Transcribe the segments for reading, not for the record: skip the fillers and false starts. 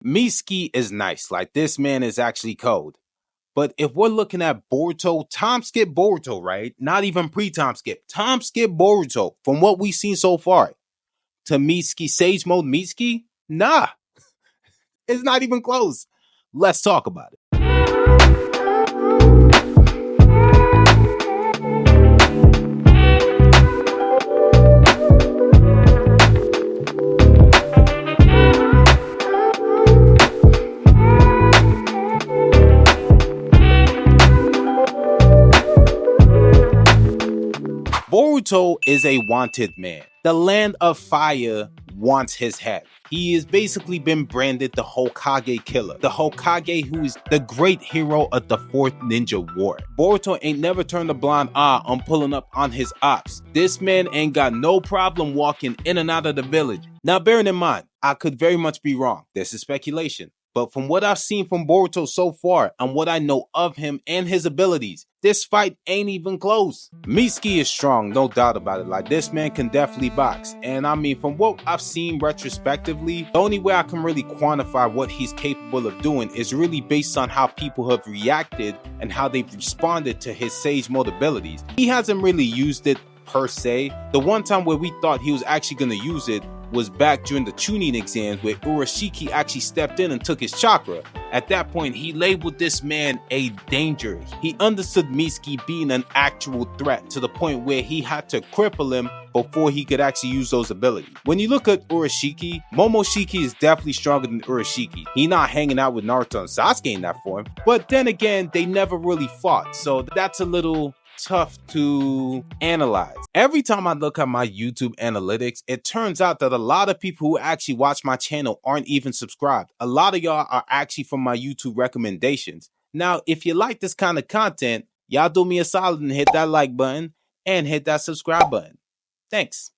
Mitsuki is nice, like this man is actually cold. But if we're looking at Boruto, time skip Boruto, right? Not even pre-time skip. Time skip Boruto, from what we've seen so far, to Mitsuki, Sage Mode Mitsuki? Nah, it's not even close. Let's talk about it. Boruto is a wanted man. The land of fire wants his head. He has basically been branded the Hokage killer. The Hokage who is the great hero of the 4th Ninja War. Boruto ain't never turned a blind eye on pulling up on his ops. This man ain't got no problem walking in and out of the village. Now bearing in mind, I could very much be wrong. This is speculation. But from what I've seen from Boruto so far and what I know of him and his abilities, this fight ain't even close. Mitsuki is strong, no doubt about it. Like, this man can definitely box. And I mean, from what I've seen retrospectively, the only way I can really quantify what he's capable of doing is really based on how people have reacted and how they've responded to his Sage Mode abilities. He hasn't really used it per se. The one time where we thought he was actually going to use it was back during the Chunin exams, where Orochimaru actually stepped in and took his chakra. At that point, he labeled this man a danger. He understood Mitsuki being an actual threat to the point where he had to cripple him before he could actually use those abilities. When you look at Orochimaru, Momoshiki is definitely stronger than Orochimaru. He not hanging out with Naruto and Sasuke in that form, but then again, they never really fought, so that's a little tough to analyze. Every time I look at my YouTube analytics, it turns out that a lot of people who actually watch my channel aren't even subscribed. A lot of y'all are actually from my YouTube recommendations. Now, if you like this kind of content, y'all do me a solid and hit that like button and hit that subscribe button. Thanks.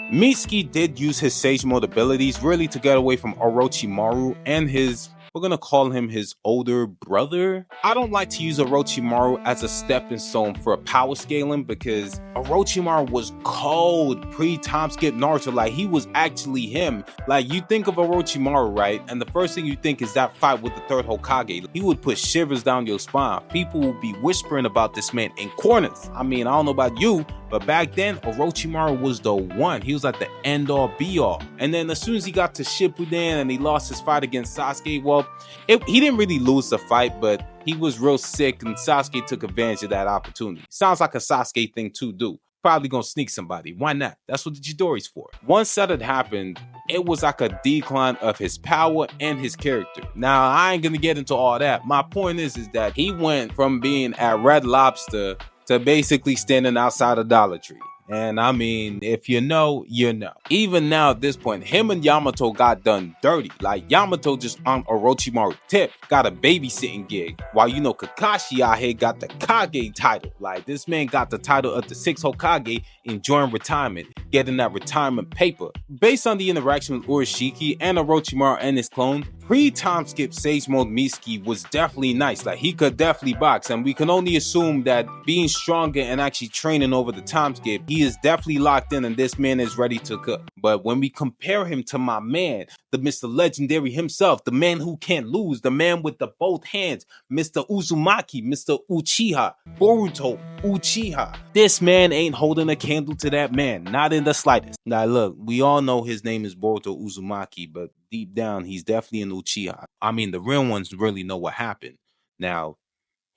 Mitsuki did use his Sage Mode abilities really to get away from Orochimaru and his, we're gonna call him his older brother. I don't like to use Orochimaru as a stepping stone for a power scaling because Orochimaru was cold pre-time skip Naruto. Like, he was actually him. Like, you think of Orochimaru, right? And the first thing you think is that fight with the 3rd Hokage. He would put shivers down your spine. People would be whispering about this man in corners. I mean, I don't know about you, but back then, Orochimaru was the one. He was like the end-all be-all. And then as soon as he got to Shippuden and he lost his fight against Sasuke, well, he didn't really lose the fight, but he was real sick and Sasuke took advantage of that opportunity. Sounds like a Sasuke thing to do. Probably gonna sneak somebody. Why not? That's what the Chidori's for. Once that had happened, it was like a decline of his power and his character. Now, I ain't gonna get into all that. My point is that he went from being at Red Lobster to basically standing outside of Dollar Tree. And I mean, if you know, you know. Even now at this point, him and Yamato got done dirty. Like, Yamato just on Orochimaru tip got a babysitting gig, while you know Kakashi out here got the Kage title. Like, this man got the title of the 6th Hokage, enjoying retirement, getting that retirement paper. Based on the interaction with Orochimaru and Orochimaru and his clone, pre-time skip Sage Mode Mitsuki was definitely nice. Like, he could definitely box, and we can only assume that being stronger and actually training over the time skip, he is definitely locked in and this man is ready to cook. But when we compare him to my man, the Mr. Legendary himself, the man who can't lose, the man with the both hands, Mr. Uzumaki, Mr. Uchiha, Boruto Uchiha, this man ain't holding a candle to that man, not in the slightest. Now look, we all know his name is Boruto Uzumaki, but deep down, he's definitely an Uchiha. I mean, the real ones really know what happened. Now,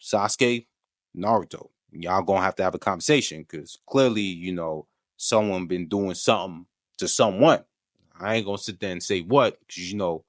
Sasuke, Naruto, y'all gonna have to have a conversation because clearly, you know, someone been doing something to someone. I ain't gonna sit there and say what, because, you know,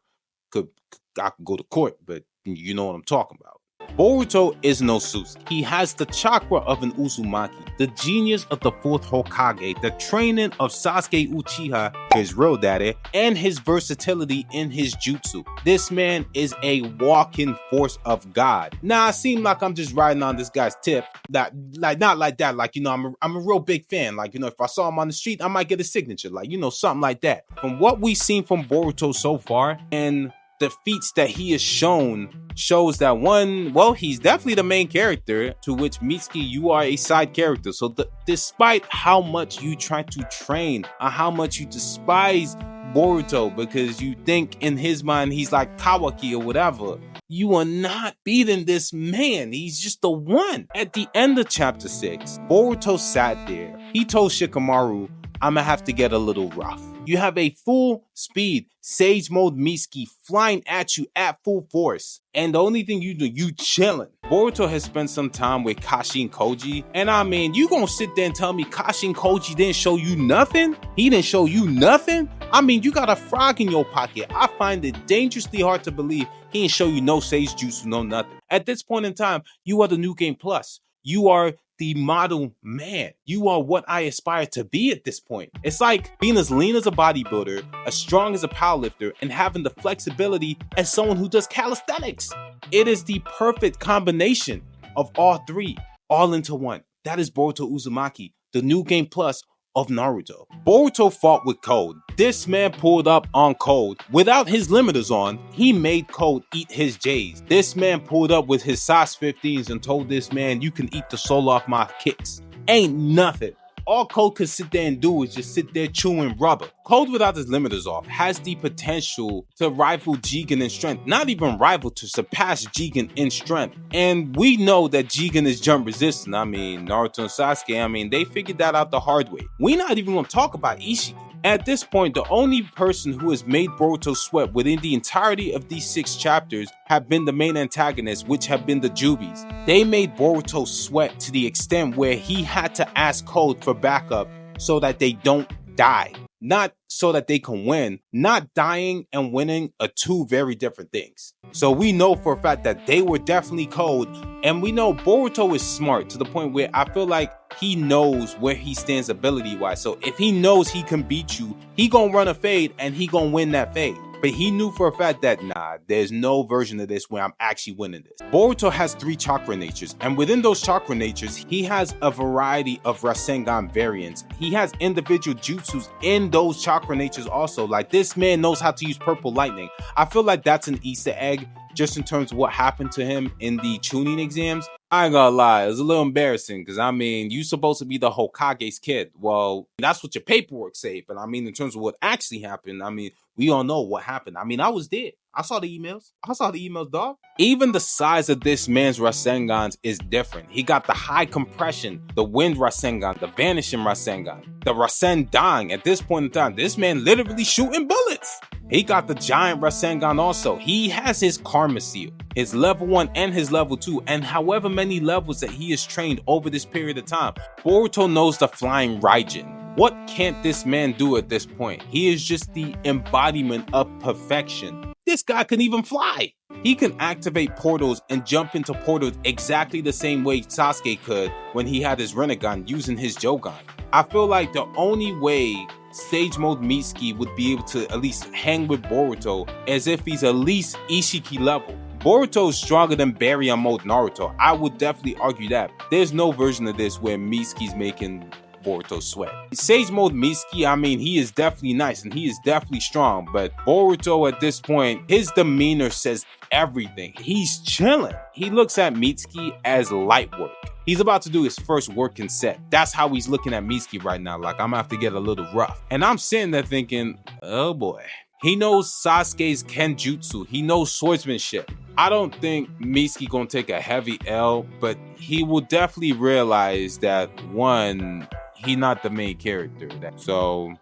I could go to court, but you know what I'm talking about. Boruto is no Susuke. He has the chakra of an Uzumaki, the genius of the 4th Hokage, the training of Sasuke Uchiha, his real daddy, and his versatility in his jutsu. This man is a walking force of God. Now, I seem like I'm just riding on this guy's tip. That, like, not like that. Like, you know, I'm a real big fan. Like, you know, if I saw him on the street, I might get a signature. Like, you know, something like that. From what we've seen from Boruto so far, and the feats that he has shown shows that one, well, he's definitely the main character, to which Mitsuki, you are a side character. So despite how much you try to train or how much you despise Boruto because you think in his mind he's like Kawaki or whatever. You are not beating this man. He's just the one. At the end of chapter 6, Boruto sat there. He told Shikamaru, I'm gonna have to get a little rough. You have a full speed Sage Mode Mitsuki flying at you at full force. And the only thing you do, you chilling. Boruto has spent some time with Kashi and Koji. And I mean, you gonna sit there and tell me Kashi and Koji didn't show you nothing? He didn't show you nothing? I mean, you got a frog in your pocket. I find it dangerously hard to believe he didn't show you no Sage Jutsu, no nothing. At this point in time, you are the New Game Plus. You are the model man. You are what I aspire to be at this point. It's like being as lean as a bodybuilder, as strong as a powerlifter, and having the flexibility as someone who does calisthenics. It is the perfect combination of all three, all into one. That is Boruto Uzumaki, the New Game Plus of Naruto. Boruto fought with Code. This man pulled up on Code. Without his limiters on, he made Code eat his J's. This man pulled up with his size 15s and told this man, you can eat the soul off my kicks. Ain't nothing. All Code could sit there and do is just sit there chewing rubber. Code without his limiters off has the potential to rival Jigen in strength. Not even rival, to surpass Jigen in strength. And we know that Jigen is jump resistant. I mean, Naruto and Sasuke, I mean, they figured that out the hard way. We're not even going to talk about Ishiki. At this point, the only person who has made Boruto sweat within the entirety of these 6 chapters have been the main antagonists, which have been the Jubies. They made Boruto sweat to the extent where he had to ask Code for backup so that they don't die. Not so that they can win. Not dying and winning are two very different things. So we know for a fact that they were definitely Code, and we know Boruto is smart to the point where I feel like he knows where he stands ability-wise. So if he knows he can beat you, he gonna run a fade and he gonna win that fade. But he knew for a fact that, nah, there's no version of this where I'm actually winning this. Boruto has 3 chakra natures, and within those chakra natures, he has a variety of Rasengan variants. He has individual jutsus in those chakra natures also. Like, this man knows how to use purple lightning. I feel like that's an Easter egg just in terms of what happened to him in the tuning exams. I ain't gonna lie, it was a little embarrassing because, I mean, you supposed to be the Hokage's kid. Well, that's what your paperwork say, but I mean, in terms of what actually happened, I mean, we all know what happened. I mean, I was there. I saw the emails. Dog. Even the size of this man's Rasengans is different. He got the high compression, the wind Rasengan, the vanishing Rasengan, the Rasendan. At this point in time, this man literally shooting bullets. He got the giant Rasengan also. He has his Karma Seal, his level 1 and his level 2, and however many levels that he has trained over this period of time. Boruto knows the flying Raijin. What can't this man do at this point? He is just the embodiment of perfection. This guy can even fly. He can activate portals and jump into portals exactly the same way Sasuke could when he had his Rinnegan using his Jogan. I feel like the only way Sage Mode Mitsuki would be able to at least hang with Boruto as if he's at least Ishiki level. Boruto is stronger than Baryon Mode Naruto. I would definitely argue that. There's no version of this where Mitsuki's making Boruto sweat. Sage Mode Mitsuki, I mean, he is definitely nice and he is definitely strong, but Boruto at this point, his demeanor says everything. He's chilling. He looks at Mitsuki as light work. He's about to do his first working set. That's how he's looking at Mitsuki right now. Like, I'm gonna have to get a little rough. And I'm sitting there thinking, oh boy. He knows Sasuke's Kenjutsu. He knows swordsmanship. I don't think Mitsuki gonna take a heavy L, but he will definitely realize that, one, he not the main character. So,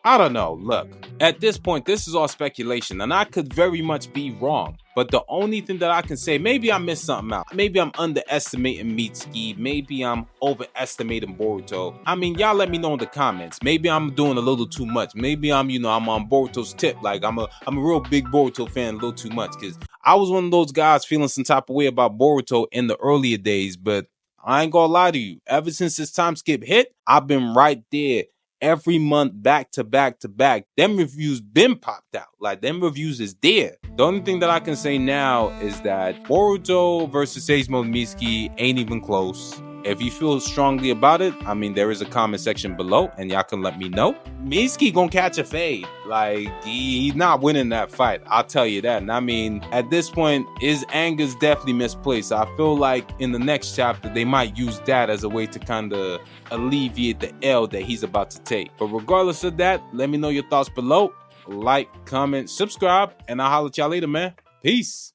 I don't know. Look, at this point, this is all speculation, and I could very much be wrong. But the only thing that I can say, maybe I missed something out. Maybe I'm underestimating Mitsuki. Maybe I'm overestimating Boruto. I mean, y'all let me know in the comments. Maybe I'm doing a little too much. Maybe I'm on Boruto's tip. Like, I'm a real big Boruto fan, a little too much. Because I was one of those guys feeling some type of way about Boruto in the earlier days. But I ain't gonna lie to you. Ever since this time skip hit, I've been right there. Every month, back to back to back. Them reviews been popped out. Like, them reviews is there. The only thing that I can say now is that Boruto versus Sage Mode Mitsuki ain't even close. If you feel strongly about it, I mean, there is a comment section below and y'all can let me know. Mitsuki gonna catch a fade. Like, he's not winning that fight. I'll tell you that. And I mean, at this point, his anger's definitely misplaced. I feel like in the next chapter, they might use that as a way to kind of alleviate the L that he's about to take. But regardless of that, let me know your thoughts below. like, comment, subscribe, and I'll holler at y'all later, man. Peace.